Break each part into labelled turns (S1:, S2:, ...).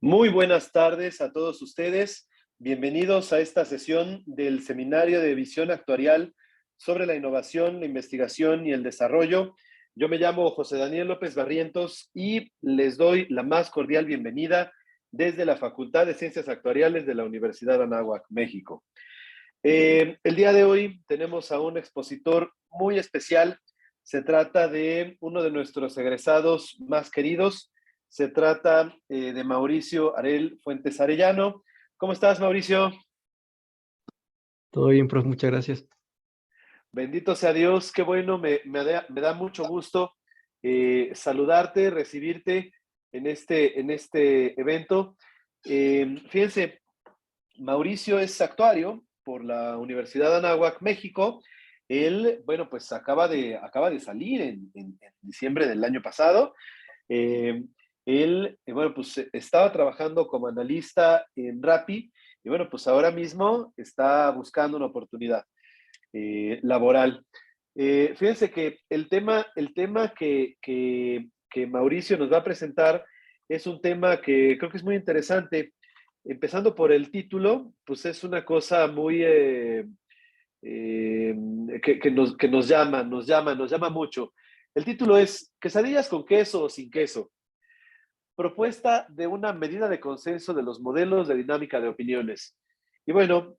S1: Muy buenas tardes a todos ustedes. Bienvenidos a esta sesión del Seminario de Visión Actuarial sobre la innovación, la investigación y el desarrollo. Yo me llamo José Daniel López Barrientos y les doy la más cordial bienvenida desde la Facultad de Ciencias Actuariales de la Universidad de Anáhuac, México. El día de hoy tenemos a un expositor muy especial. Se trata de uno de nuestros egresados más queridos. Se trata de Mauricio Arel Fuentes Arellano. ¿Cómo estás, Mauricio?
S2: Todo bien, prof, muchas gracias.
S1: Bendito sea Dios, qué bueno, me da mucho gusto saludarte, recibirte en este evento. Fíjense, Mauricio es actuario por la Universidad de Anáhuac, México. Él, bueno, pues acaba de salir en diciembre del año pasado. Eh, Él, bueno, pues estaba trabajando como analista en Rappi y bueno, pues ahora mismo está buscando una oportunidad laboral. Fíjense que el tema que Mauricio nos va a presentar es un tema que creo que es muy interesante. Empezando por el título, pues es una cosa muy eh, que nos llama mucho. El título es Quesadillas con queso o sin queso. Propuesta de una medida de consenso de los modelos de dinámica de opiniones. Y bueno,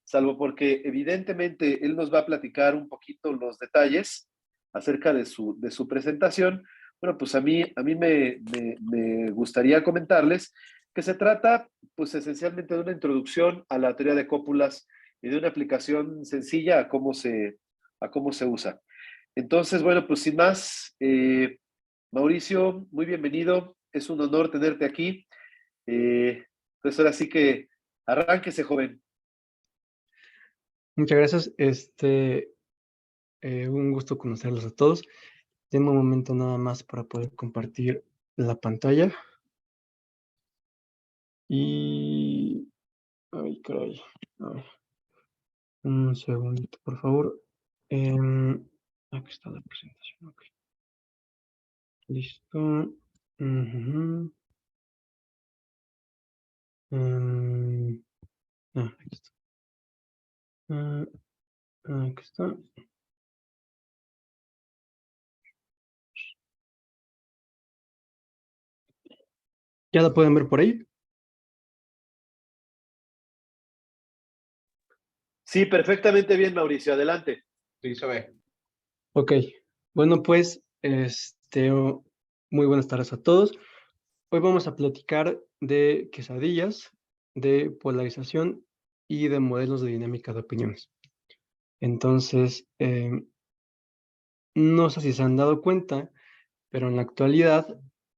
S1: salvo porque evidentemente él nos va a platicar un poquito los detalles acerca de su presentación, bueno, pues a mí me gustaría comentarles que se trata pues esencialmente de una introducción a la teoría de cópulas y de una aplicación sencilla a cómo se usa. Entonces, bueno, pues sin más, Mauricio, muy bienvenido. Es un honor tenerte aquí. Pues ahora sí que arránquese, joven.
S2: Muchas gracias. Un gusto conocerlos a todos. Tengo un momento nada más para poder compartir la pantalla. Y... Ay, caray. A ver, un segundito, por favor. Aquí está la presentación. Ok. Listo. Ujú. Mm, aquí está. Ah, aquí está. ¿Ya la pueden ver por ahí?
S1: Sí, perfectamente bien, Mauricio. Adelante.
S3: Sí, se ve.
S2: Ok. Bueno, pues, muy buenas tardes a todos. Hoy vamos a platicar de quesadillas, de polarización y de modelos de dinámica de opiniones. Entonces, no sé si se han dado cuenta, pero en la actualidad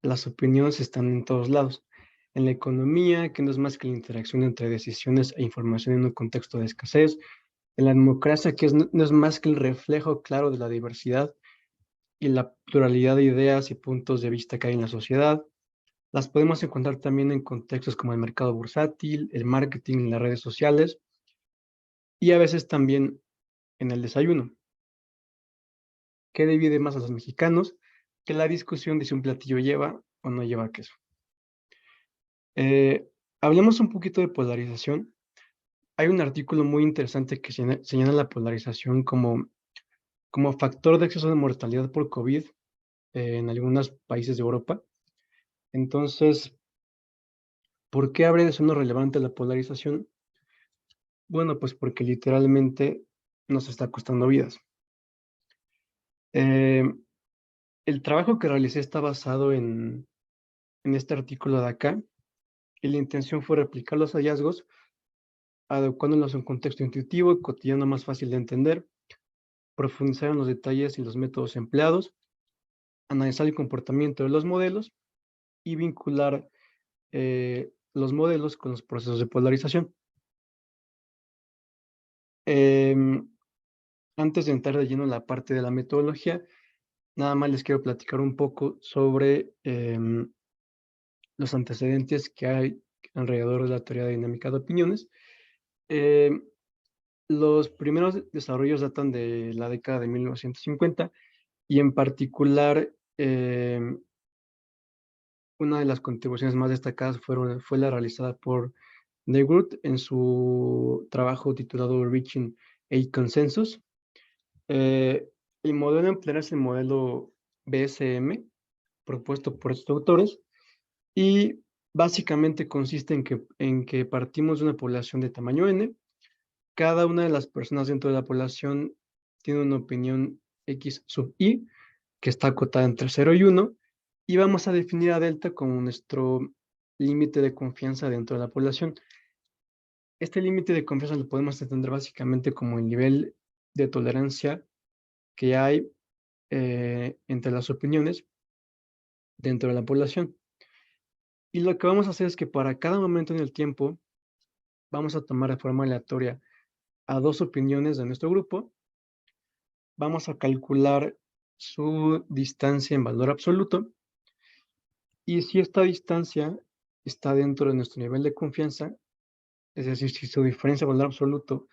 S2: las opiniones están en todos lados. En la economía, que no es más que la interacción entre decisiones e información en un contexto de escasez. En la democracia, que no es más que el reflejo claro de la diversidad y la pluralidad de ideas y puntos de vista que hay en la sociedad. Las podemos encontrar también en contextos como el mercado bursátil, el marketing, las redes sociales y a veces también en el desayuno. ¿Qué divide más a los mexicanos? Que la discusión de si un platillo lleva o no lleva queso. Hablemos un poquito de polarización. Hay un artículo muy interesante que señala la polarización como factor de exceso de mortalidad por COVID en algunos países de Europa. Entonces, ¿por qué habría de ser no relevante la polarización? Bueno, pues porque literalmente nos está costando vidas. Eh, el trabajo que realicé está basado en este artículo de acá, y la intención fue replicar los hallazgos, adecuándolos a un contexto intuitivo y cotidiano más fácil de entender, profundizar en los detalles y los métodos empleados, analizar el comportamiento de los modelos y vincular los modelos con los procesos de polarización. Em, Antes de entrar de lleno en la parte de la metodología, nada más les quiero platicar un poco sobre los antecedentes que hay alrededor de la teoría de dinámica de opiniones. Em, los primeros desarrollos datan de la década de 1950 y en particular Una de las contribuciones más destacadas fue la realizada por Negroth en su trabajo titulado Reaching a Consensus. El modelo a emplear es el modelo BSM, propuesto por estos autores, y básicamente consiste en que partimos de una población de tamaño n. Cada una de las personas dentro de la población tiene una opinión X sub I, que está acotada entre 0 y 1, y vamos a definir a delta como nuestro límite de confianza dentro de la población. Este límite de confianza lo podemos entender básicamente como el nivel de tolerancia que hay entre las opiniones dentro de la población. Y lo que vamos a hacer es que para cada momento en el tiempo vamos a tomar de forma aleatoria a dos opiniones de nuestro grupo, vamos a calcular su distancia en valor absoluto, y si esta distancia está dentro de nuestro nivel de confianza, es decir, si su diferencia de valor absoluto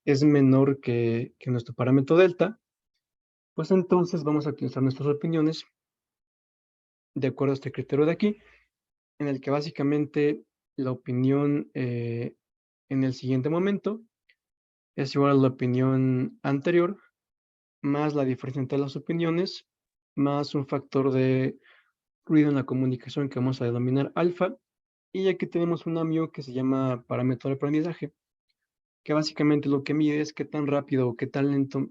S2: es menor que nuestro parámetro delta, pues entonces vamos a utilizar nuestras opiniones de acuerdo a este criterio de aquí, en el que básicamente la opinión en el siguiente momento es igual a la opinión anterior, más la diferencia entre las opiniones, más un factor de ruido en la comunicación que vamos a denominar alfa, y aquí tenemos un mu que se llama parámetro de aprendizaje, que básicamente lo que mide es qué tan rápido o qué tan lento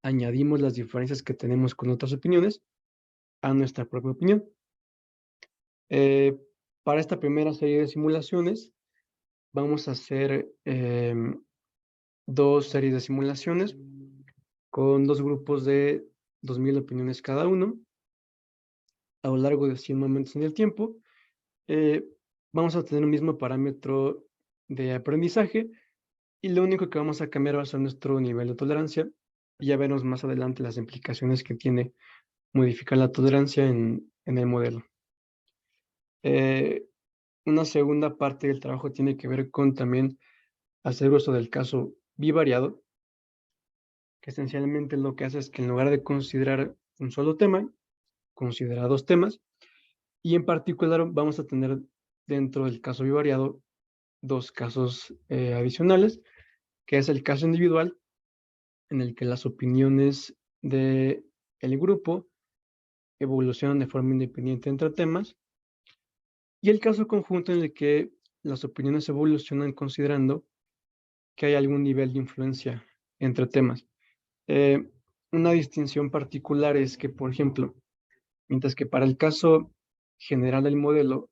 S2: añadimos las diferencias que tenemos con otras opiniones a nuestra propia opinión. Eh, para esta primera serie de simulaciones, vamos a hacer dos series de simulaciones con dos grupos de 2000 opiniones cada uno a lo largo de 100 momentos en el tiempo. Eh, vamos a tener un mismo parámetro de aprendizaje y lo único que vamos a cambiar va a ser nuestro nivel de tolerancia. Y ya veremos más adelante las implicaciones que tiene modificar la tolerancia en el modelo. Eh, una segunda parte del trabajo tiene que ver con también hacer uso del caso bivariado, que esencialmente lo que hace es que en lugar de considerar un solo tema, considera dos temas, y en particular vamos a tener dentro del caso bivariado dos casos adicionales, que es el caso individual, en el que las opiniones del grupo evolucionan de forma independiente entre temas, y el caso conjunto en el que las opiniones evolucionan considerando que hay algún nivel de influencia entre temas. Eh, una distinción particular es que, por ejemplo, mientras que para el caso general del modelo,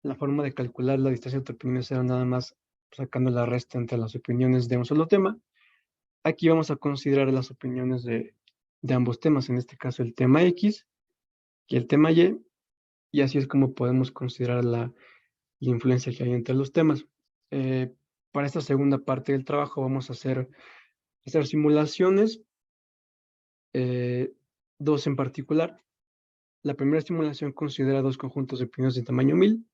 S2: la forma de calcular la distancia entre opiniones era nada más sacando la resta entre las opiniones de un solo tema, aquí vamos a considerar las opiniones de ambos temas, en este caso el tema X y el tema y así es como podemos considerar la influencia que hay entre los temas. Eh, para esta segunda parte del trabajo vamos a hacer simulaciones, eh, dos en particular. La primera simulación considera dos conjuntos de opiniones de tamaño 1000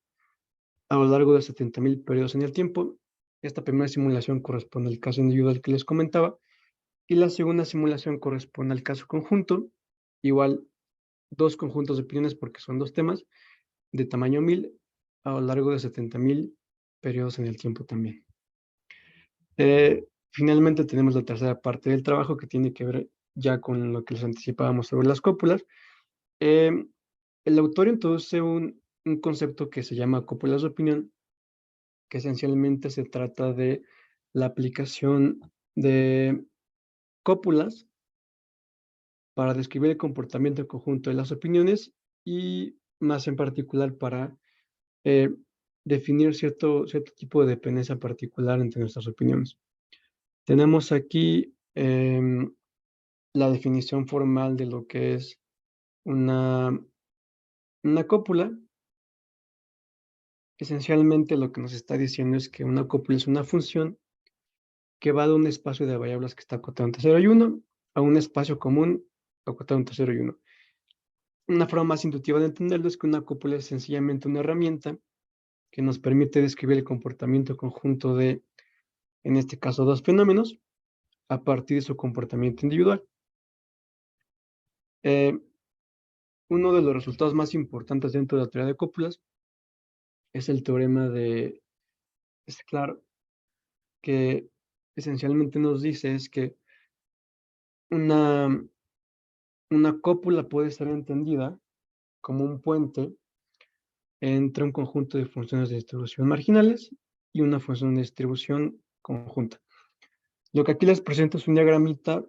S2: a lo largo de 70.000 periodos en el tiempo. Esta primera simulación corresponde al caso individual que les comentaba y la segunda simulación corresponde al caso conjunto, igual dos conjuntos de opiniones porque son dos temas de tamaño 1000 a lo largo de 70.000 periodos en el tiempo también. Finalmente tenemos la tercera parte del trabajo que tiene que ver ya con lo que les anticipábamos sobre las cópulas. Eh, el autor introduce un concepto que se llama cópulas de opinión, que esencialmente se trata de la aplicación de cópulas para describir el comportamiento conjunto de las opiniones y más en particular para eh, definir cierto tipo de dependencia particular entre nuestras opiniones. Tenemos aquí la definición formal de lo que es una, una cópula. Esencialmente lo que nos está diciendo es que una cópula es una función que va de un espacio de variables que está acotado entre 0 y 1 a un espacio común acotado entre 0 y 1. Una forma más intuitiva de entenderlo es que una cópula es sencillamente una herramienta que nos permite describir el comportamiento conjunto de, en este caso, dos fenómenos a partir de su comportamiento individual. Eh, Uno de los resultados más importantes dentro de la teoría de cópulas es el teorema de Sklar, que esencialmente nos dice es que una, una cópula puede ser entendida como un puente entre un conjunto de funciones de distribución marginales y una función de distribución conjunta. Lo que aquí les presento es un diagramita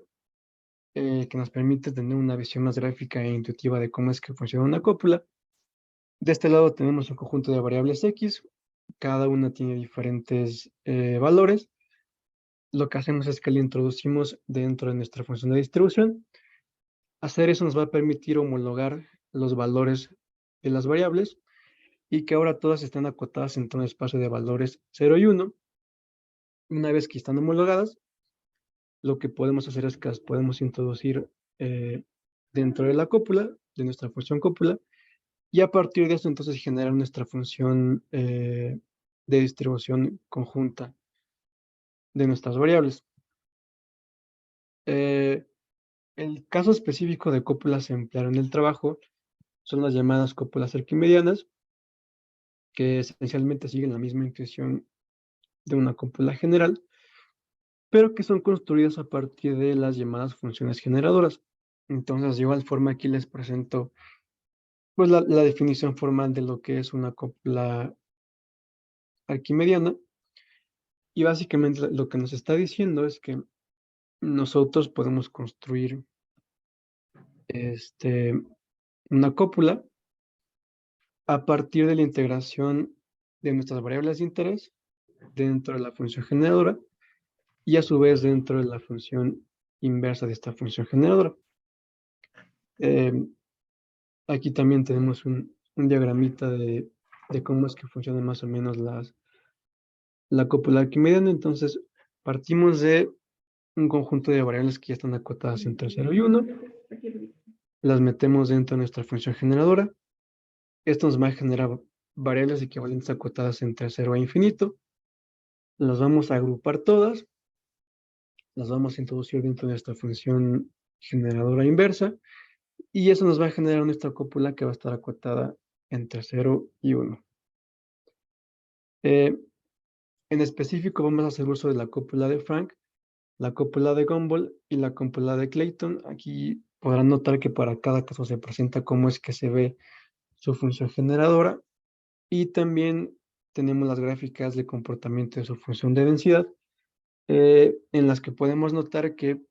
S2: que nos permite tener una visión más gráfica e intuitiva de cómo es que funciona una cópula. De este lado tenemos un conjunto de variables X, cada una tiene diferentes valores. Lo que hacemos es que le introducimos dentro de nuestra función de distribución. Hacer eso nos va a permitir homologar los valores de las variables y que ahora todas estén acotadas en un espacio de valores 0 y 1. Una vez que están homologadas, lo que podemos hacer es que las podemos introducir eh, dentro de la cópula, de nuestra función cópula, y a partir de eso entonces generar nuestra función de distribución conjunta de nuestras variables. Eh, el caso específico de cópulas empleadas en el trabajo son las llamadas cópulas arquimedianas, que esencialmente siguen la misma intuición de una cópula general, pero que son construidas a partir de las llamadas funciones generadoras. Entonces, de igual forma, aquí les presento pues, la definición formal de lo que es una cópula arquimediana. Y básicamente lo que nos está diciendo es que nosotros podemos construir una cópula a partir de la integración de nuestras variables de interés dentro de la función generadora y a su vez dentro de la función inversa de esta función generadora. Eh, Aquí también tenemos un diagramita de cómo es que funcionan más o menos la cópula arquimediana. Entonces, partimos de un conjunto de variables que ya están acotadas entre 0 y 1. Las metemos dentro de nuestra función generadora. Esto nos va a generar variables equivalentes acotadas entre 0 e infinito. Las vamos a agrupar todas. Las vamos a introducir dentro de nuestra función generadora inversa. Y eso nos va a generar nuestra cópula que va a estar acotada entre 0 y 1. En específico vamos a hacer uso de la cópula de Frank, la cópula de Gumbel y la cópula de Clayton. Aquí podrán notar que para cada caso se presenta cómo es que se ve su función generadora y también tenemos las gráficas de comportamiento de su función de densidad, en las que podemos notar que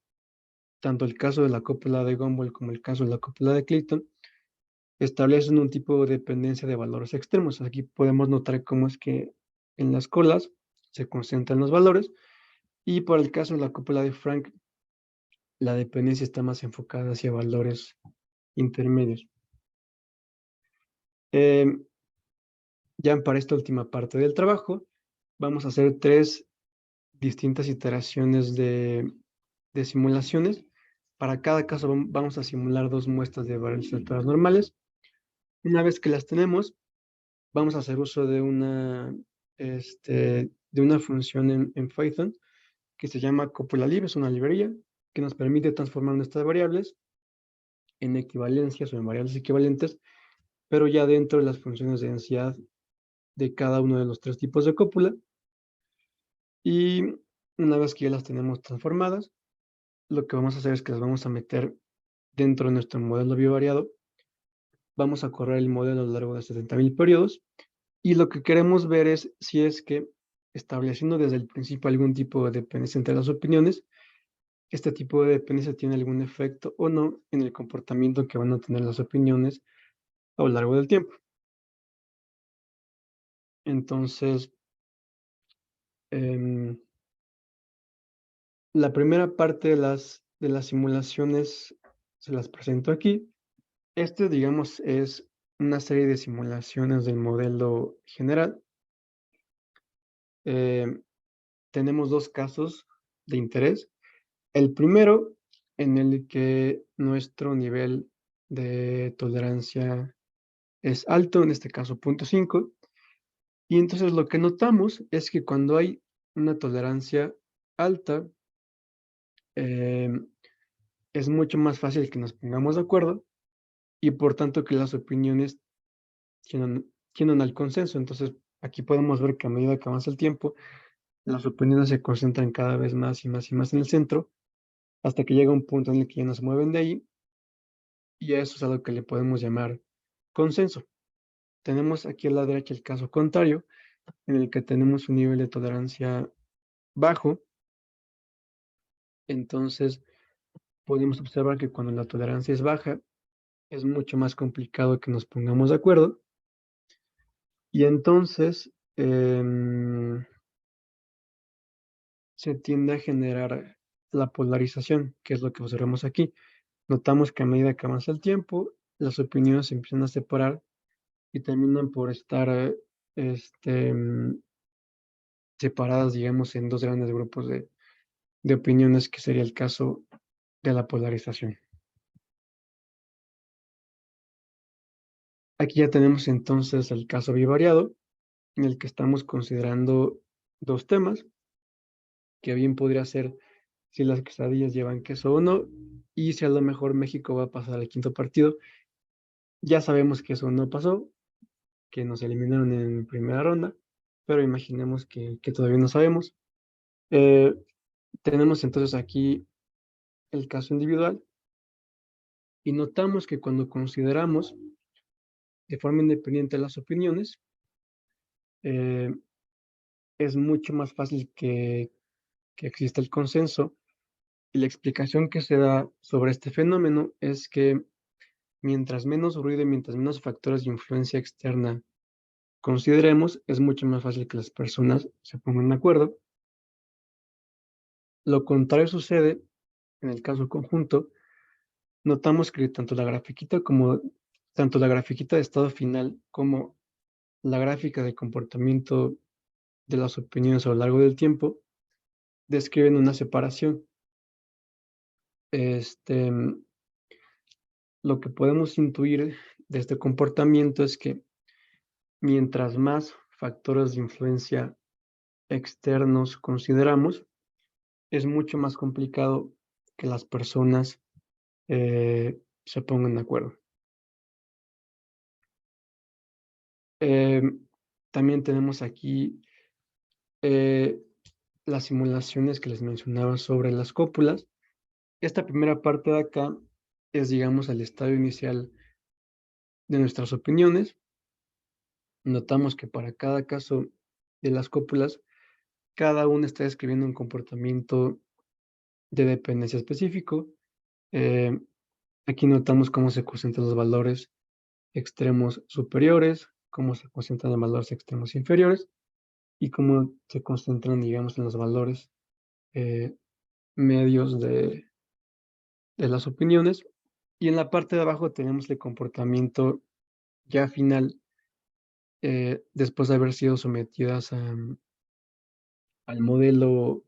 S2: tanto el caso de la cópula de Gumbel como el caso de la cópula de Clayton establecen un tipo de dependencia de valores extremos. Aquí podemos notar cómo es que en las colas se concentran los valores y por el caso de la cúpula de Frank, la dependencia está más enfocada hacia valores intermedios. Ya para esta última parte del trabajo, vamos a hacer 3 distintas iteraciones de simulaciones. Para cada caso vamos a simular 2 muestras de variables alteradas normales. Una vez que las tenemos, vamos a hacer uso de una función en Python que se llama copula_lib, es una librería que nos permite transformar nuestras variables en equivalencias o en variables equivalentes, pero ya dentro de las funciones de densidad de cada uno de los 3 tipos de cópula. Y una vez que ya las tenemos transformadas, lo que vamos a hacer es que las vamos a meter dentro de nuestro modelo bivariado. Vamos a correr el modelo a lo largo de 70,000 periodos. Y lo que queremos ver es si es que, estableciendo desde el principio algún tipo de dependencia entre las opiniones, este tipo de dependencia tiene algún efecto o no en el comportamiento que van a tener las opiniones a lo largo del tiempo. Entonces, la primera parte de las simulaciones se las presento aquí. Digamos, es una serie de simulaciones del modelo general. Tenemos 2 casos de interés. El primero, en el que nuestro nivel de tolerancia es alto, en este caso 0.5. Y entonces lo que notamos es que cuando hay una tolerancia alta, eh, es mucho más fácil que nos pongamos de acuerdo y por tanto que las opiniones tienden al consenso. Entonces, aquí podemos ver que a medida que avanza el tiempo, las opiniones se concentran cada vez más y más y más en el centro, hasta que llega un punto en el que ya no se mueven de ahí, y a eso es a lo que le podemos llamar consenso. Tenemos aquí a la derecha el caso contrario, en el que tenemos un nivel de tolerancia bajo. Entonces, podemos observar que cuando la tolerancia es baja, es mucho más complicado que nos pongamos de acuerdo. Y entonces se tiende a generar la polarización, que es lo que observamos aquí. Notamos que a medida que avanza el tiempo, las opiniones se empiezan a separar y terminan por estar este, mm, separadas, digamos, en dos grandes grupos de opiniones, que sería el caso de la polarización. Aquí ya tenemos entonces el caso bivariado, en el que estamos considerando dos temas, que bien podría ser si las quesadillas llevan queso o no, y si a lo mejor México va a pasar al quinto partido. Ya sabemos que eso no pasó, que nos eliminaron en primera ronda, pero imaginemos que todavía no sabemos. Eh, Tenemos entonces aquí el caso individual y notamos que cuando consideramos de forma independiente las opiniones, eh, es mucho más fácil que exista el consenso, y la explicación que se da sobre este fenómeno es que mientras menos ruido y mientras menos factores de influencia externa consideremos, es mucho más fácil que las personas se pongan de acuerdo. Lo contrario sucede en el caso conjunto. Notamos que tanto la grafiquita de estado final como la gráfica de comportamiento de las opiniones a lo largo del tiempo describen una separación. Este, lo que podemos intuir de este comportamiento es que mientras más factores de influencia externos consideramos, es mucho más complicado que las personas se pongan de acuerdo. Eh, También tenemos aquí eh, las simulaciones que les mencionaba sobre las cópulas. Esta primera parte de acá es, digamos, el estadio inicial de nuestras opiniones. Notamos que para cada caso de las cópulas, cada una está describiendo un comportamiento de dependencia específico. Eh, Aquí notamos cómo se concentran los valores extremos superiores, cómo se concentran en valores extremos inferiores y cómo se concentran, digamos, en los valores eh, medios de las opiniones. Y en la parte de abajo tenemos el comportamiento ya final, después de haber sido sometidas al modelo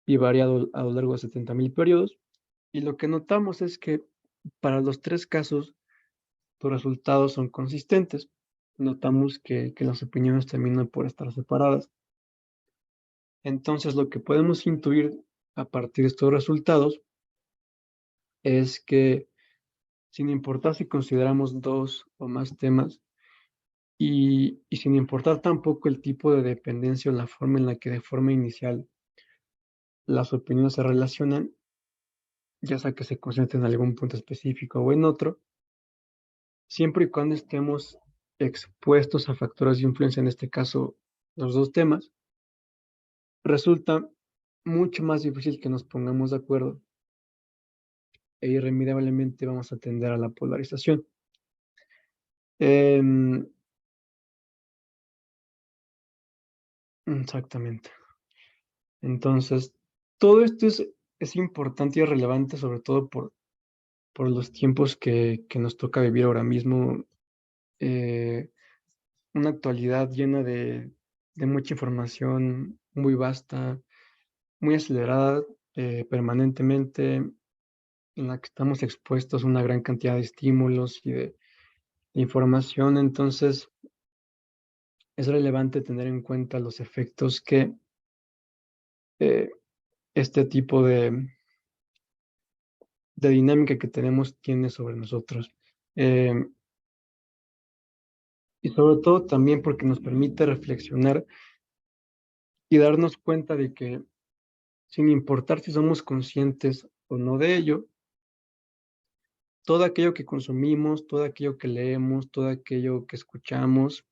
S2: bivariado a lo largo de 70.000 periodos. Y lo que notamos es que para los tres casos, los resultados son consistentes. Notamos que las opiniones terminan por estar separadas. Entonces, lo que podemos intuir a partir de estos resultados es que, sin importar si consideramos dos o más temas, y sin importar tampoco el tipo de dependencia o la forma en la que de forma inicial las opiniones se relacionan, ya sea que se concentren en algún punto específico o en otro, siempre y cuando estemos expuestos a factores de influencia, en este caso los dos temas, resulta mucho más difícil que nos pongamos de acuerdo e irremediablemente vamos a tender a la polarización. Em, Exactamente. Entonces, todo esto es importante y relevante, sobre todo por los tiempos que nos toca vivir ahora mismo. eh, una actualidad llena de mucha información muy vasta, muy acelerada, permanentemente, en la que estamos expuestos a una gran cantidad de estímulos y de información. Entonces, es relevante tener en cuenta los efectos que eh, este tipo de dinámica que tenemos tiene sobre nosotros. Eh, y sobre todo también porque nos permite reflexionar y darnos cuenta de que sin importar si somos conscientes o no de ello, todo aquello que consumimos, todo aquello que leemos, todo aquello que escuchamos,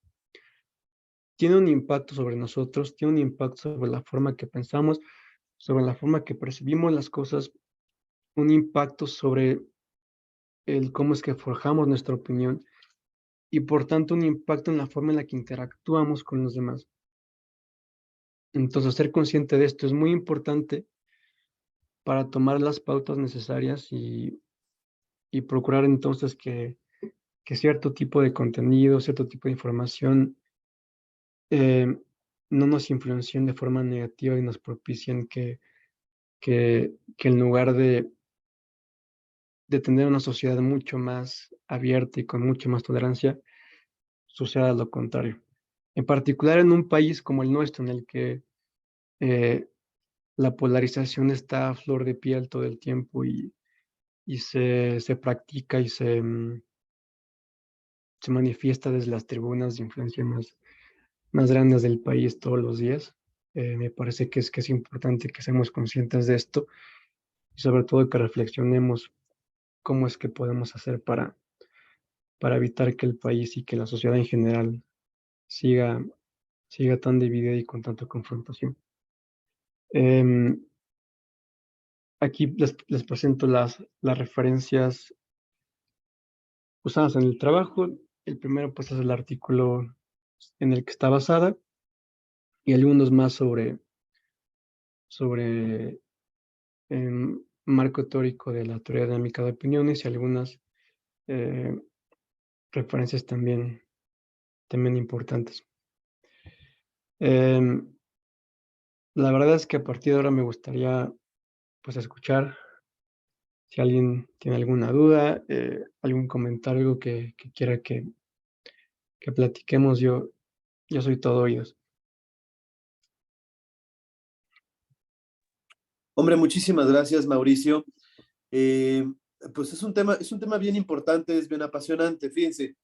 S2: tiene un impacto sobre nosotros, tiene un impacto sobre la forma que pensamos, sobre la forma que percibimos las cosas, un impacto sobre el cómo es que forjamos nuestra opinión y por tanto un impacto en la forma en la que interactuamos con los demás. Entonces, ser consciente de esto es muy importante para tomar las pautas necesarias y procurar entonces que cierto tipo de contenido, cierto tipo de información eh, no nos influencien de forma negativa y nos propicien que en lugar de tener una sociedad mucho más abierta y con mucha más tolerancia, suceda lo contrario. En particular en un país como el nuestro, en el que eh, la polarización está a flor de piel todo el tiempo y se practica y se manifiesta desde las tribunas de influencia más grandes del país todos los días. Me parece que es importante que seamos conscientes de esto y sobre todo que reflexionemos cómo es que podemos hacer para evitar que el país y que la sociedad en general siga, siga tan dividida y con tanta confrontación. Em, Aquí les presento las referencias usadas en el trabajo. El primero pues es el artículo en el que está basada y algunos más sobre marco teórico de la teoría dinámica de opiniones y algunas eh, referencias también importantes. Em, la verdad es que a partir de ahora me gustaría pues escuchar si alguien tiene alguna duda, algún comentario, algo que quiera que platiquemos, yo soy todo oídos.
S1: Hombre, muchísimas gracias, Mauricio. Eh, pues es un tema bien importante, es bien apasionante. Fíjense,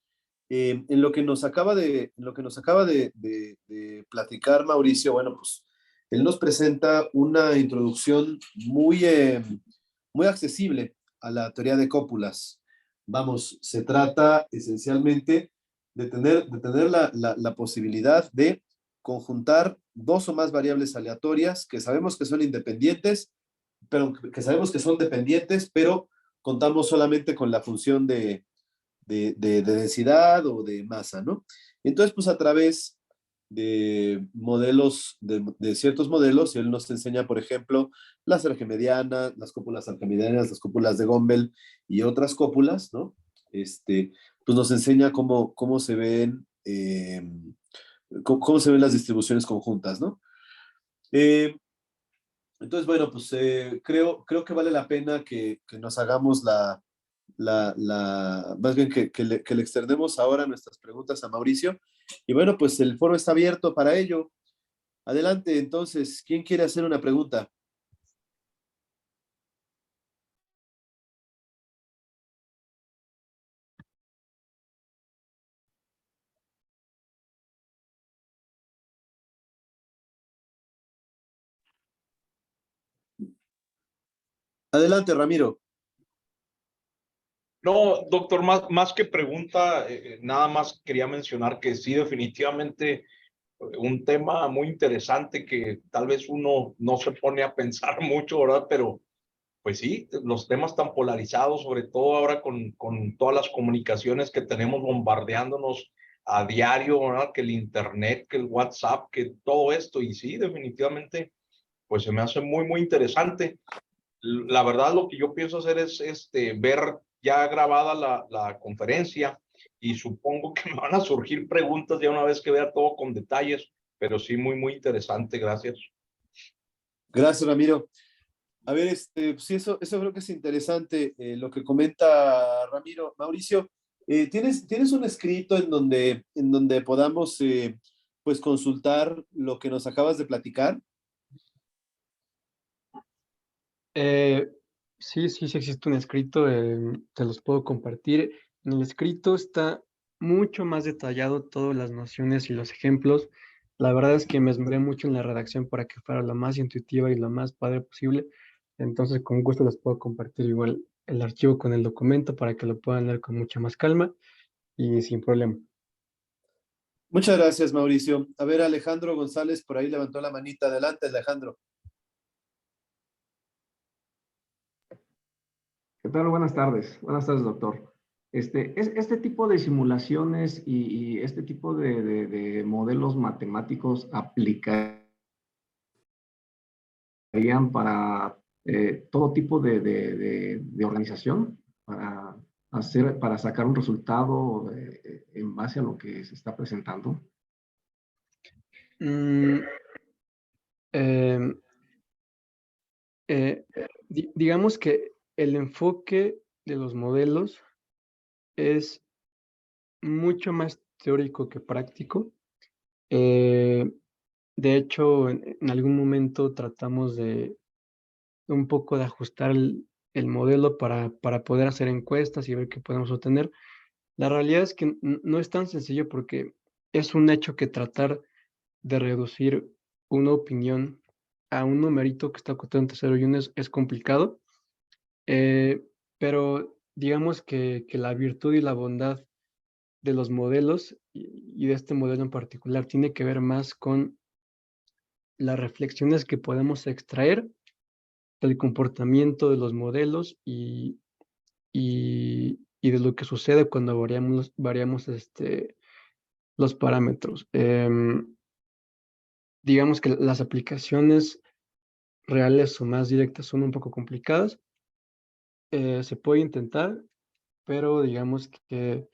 S1: en lo que nos acaba de platicar Mauricio, bueno, pues él nos presenta una introducción muy accesible a la teoría de cópulas. Vamos, se trata esencialmente de tener la posibilidad de conjuntar dos o más variables aleatorias que sabemos que son independientes, pero que sabemos que son dependientes, pero contamos solamente con la función de densidad o de masa, ¿no? Entonces, pues a través de modelos, de ciertos modelos, él nos enseña, por ejemplo, las arquimedianas, las cópulas arquimedianas, las cópulas de Gumbel y otras cópulas, ¿no? Pues nos enseña cómo se ven, cómo se ven las distribuciones conjuntas, ¿no? Eh, entonces, bueno, pues creo que vale la pena que nos hagamos más bien que le externemos ahora nuestras preguntas a Mauricio. Y bueno, pues el foro está abierto para ello. Adelante, entonces, ¿quién quiere hacer una pregunta? Adelante, Ramiro.
S3: No, doctor, más que pregunta, nada más quería mencionar que sí, definitivamente un tema muy interesante que tal vez uno no se pone a pensar mucho, ¿verdad? Pero pues sí, los temas tan polarizados, sobre todo ahora con todas las comunicaciones que tenemos bombardeándonos a diario, ¿verdad? Que el internet, que el WhatsApp, que todo esto, y sí, definitivamente, pues se me hace muy interesante. La verdad, lo que yo pienso hacer es ver ya grabada la conferencia y supongo que me van a surgir preguntas ya una vez que vea todo con detalles, pero sí, muy interesante. Gracias.
S1: Gracias, Ramiro. A ver, pues sí, eso creo que es interesante lo que comenta Ramiro. Mauricio, ¿tienes un escrito en donde podamos pues consultar lo que nos acabas de platicar?
S2: Eh, sí existe un escrito, te los puedo compartir. En el escrito está mucho más detallado todas las nociones y los ejemplos. La verdad es que me esmeré mucho en la redacción para que fuera lo más intuitiva y lo más padre posible. Entonces, con gusto les puedo compartir igual el archivo con el documento para que lo puedan leer con mucha más calma y sin problema.
S1: Muchas gracias, Mauricio. A ver, Alejandro González por ahí levantó la manita. Adelante, Alejandro.
S4: ¿Qué tal? Buenas tardes. Buenas tardes, doctor. Este tipo de simulaciones y este tipo de modelos matemáticos aplicarían para todo tipo de organización, para sacar un resultado en base a lo que se está presentando.
S2: Mm, em, digamos que el enfoque de los modelos es mucho más teórico que práctico. De hecho, en algún momento tratamos de un poco de ajustar el modelo para poder hacer encuestas y ver qué podemos obtener. La realidad es que no es tan sencillo porque es un hecho que tratar de reducir una opinión a un numerito que está cotado entre 0 y 1 es complicado, eh, pero digamos que la virtud y la bondad de los modelos y de este modelo en particular tiene que ver más con las reflexiones que podemos extraer del comportamiento de los modelos y de lo que sucede cuando variamos los parámetros. Digamos que las aplicaciones reales o más directas son un poco complicadas. Se puede intentar, pero digamos que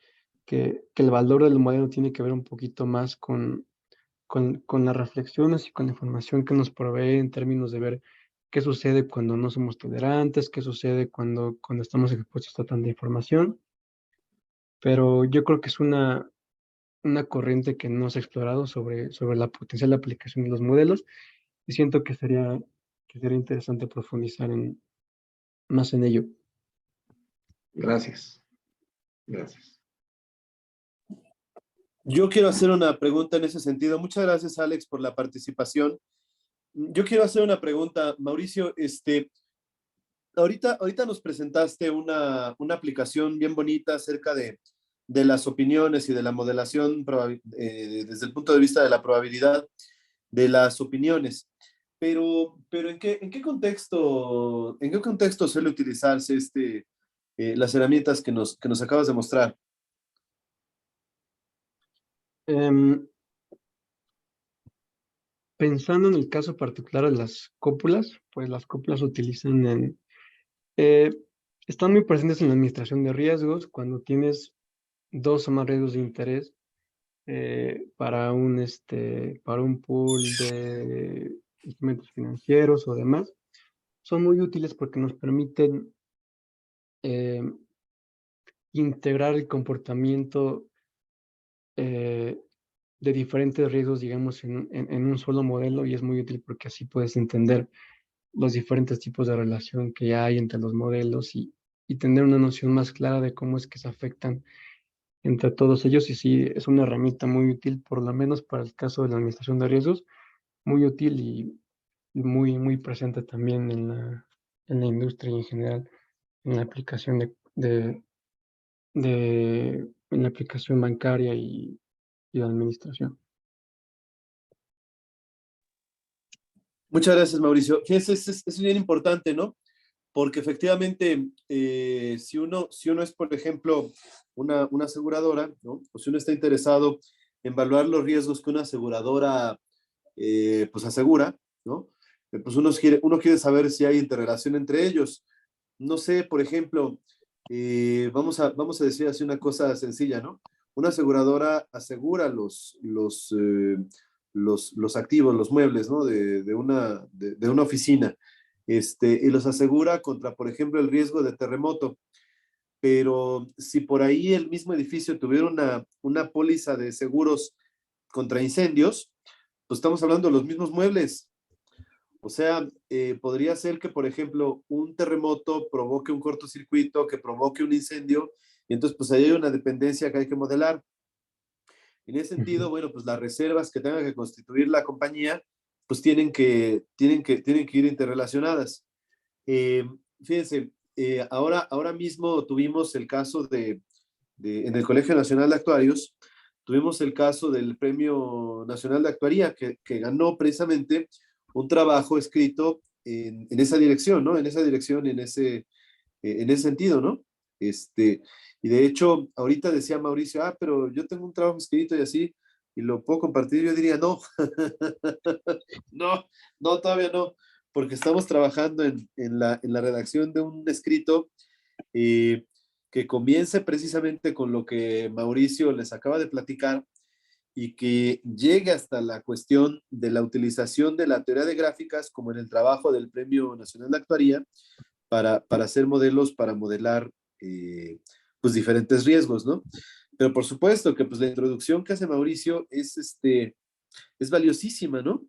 S2: el valor del modelo tiene que ver un poquito más con las reflexiones y con la información que nos provee en términos de ver qué sucede cuando no somos tolerantes, qué sucede cuando estamos expuestos a tanta información. Pero yo creo que es una corriente que no se ha explorado sobre la potencial aplicación de los modelos y siento que sería interesante profundizar más en ello.
S4: Gracias. Gracias.
S1: Yo quiero hacer una pregunta en ese sentido. Muchas gracias, Alex, por la participación. Yo quiero hacer una pregunta, Mauricio. Ahorita nos presentaste una aplicación bien bonita acerca de las opiniones y de la modelación desde el punto de vista de la probabilidad de las opiniones. Pero ¿en qué contexto suele utilizarse las herramientas que nos acabas de mostrar?
S2: Em, Pensando en el caso particular de las cópulas, pues las cópulas se utilizan eh, están muy presentes en la administración de riesgos cuando tienes dos o más riesgos de interés para un pool de instrumentos financieros o demás. Son muy útiles porque nos permiten eh, integrar el comportamiento eh, de diferentes riesgos, digamos, en un solo modelo y es muy útil porque así puedes entender los diferentes tipos de relación que hay entre los modelos y tener una noción más clara de cómo es que se afectan entre todos ellos. Y sí, es una herramienta muy útil, por lo menos para el caso de la administración de riesgos, muy útil y muy presente también en la industria y en general, en la aplicación en la aplicación bancaria y de administración.
S1: Muchas gracias, Mauricio. Fíjense, es bien importante, ¿no? Porque efectivamente, si uno es, por ejemplo, una aseguradora, ¿no? O si uno está interesado en evaluar los riesgos que una aseguradora pues asegura, ¿no? Pues uno quiere saber si hay interrelación entre ellos. No sé, por ejemplo, vamos a decir así una cosa sencilla, ¿no? Una aseguradora asegura los activos, los muebles, ¿no? De una oficina, y los asegura contra, por ejemplo, el riesgo de terremoto. Pero si por ahí el mismo edificio tuviera una póliza de seguros contra incendios, pues estamos hablando de los mismos muebles. O sea, podría ser que, por ejemplo, un terremoto provoque un cortocircuito, que provoque un incendio, y entonces pues ahí hay una dependencia que hay que modelar. En ese sentido, bueno, pues las reservas que tenga que constituir la compañía, pues tienen que ir interrelacionadas. Fíjense, ahora mismo tuvimos el caso en el Colegio Nacional de Actuarios, tuvimos el caso del Premio Nacional de Actuaría, que ganó precisamente un trabajo escrito en esa dirección, ¿no? En esa dirección, en ese sentido, ¿no? Y de hecho, ahorita decía Mauricio, pero yo tengo un trabajo escrito y así, y lo puedo compartir. Yo diría, no, no, todavía no, porque estamos trabajando en la redacción de un escrito que comience precisamente con lo que Mauricio les acaba de platicar y que llegue hasta la cuestión de la utilización de la teoría de gráficas como en el trabajo del Premio Nacional de Actuaría para hacer modelos, para modelar pues diferentes riesgos, ¿no? Pero por supuesto que pues la introducción que hace Mauricio es valiosísima, ¿no?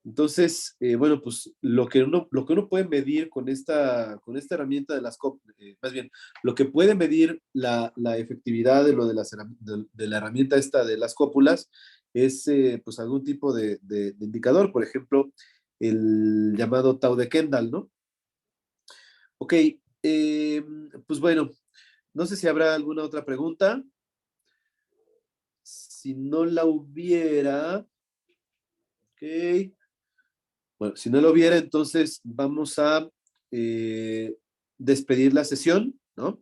S1: Entonces, bueno, pues lo que uno puede medir con esta herramienta de las cópulas, más bien, lo que puede medir la efectividad de de la herramienta esta de las cópulas es pues algún tipo de indicador, por ejemplo, el llamado tau de Kendall, ¿no? Ok, pues bueno, no sé si habrá alguna otra pregunta. Si no la hubiera, ok. Bueno, si no lo hubiera, entonces vamos a despedir la sesión, ¿no?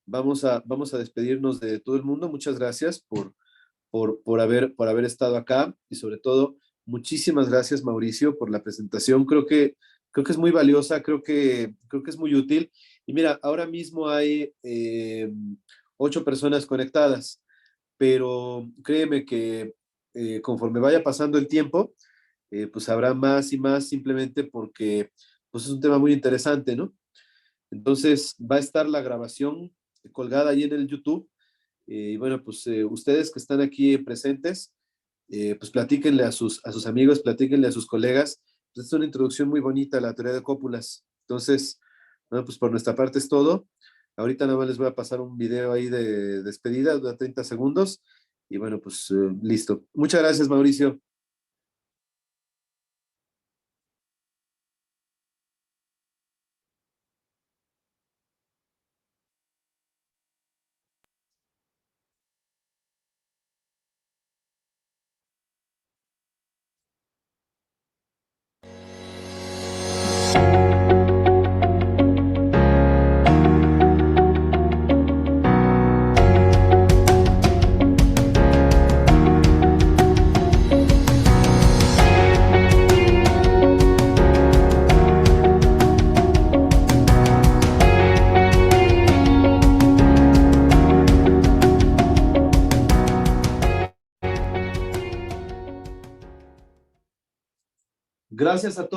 S1: Vamos a despedirnos de todo el mundo. Muchas gracias por haber estado acá y sobre todo, muchísimas gracias, Mauricio, por la presentación. Creo que es muy valiosa, creo que es muy útil. Y mira, ahora mismo hay 8 personas conectadas, pero créeme que conforme vaya pasando el tiempo, pues habrá más y más simplemente porque pues es un tema muy interesante, ¿no? Entonces va a estar la grabación colgada ahí en el YouTube. Y bueno, pues ustedes que están aquí presentes, pues platíquenle a sus amigos, platíquenle a sus colegas. Pues es una introducción muy bonita a la teoría de cópulas. Entonces, bueno, pues por nuestra parte es todo. Ahorita nada más les voy a pasar un video ahí de despedida de 30 segundos. Y bueno, pues listo. Muchas gracias, Mauricio. Gracias a todos.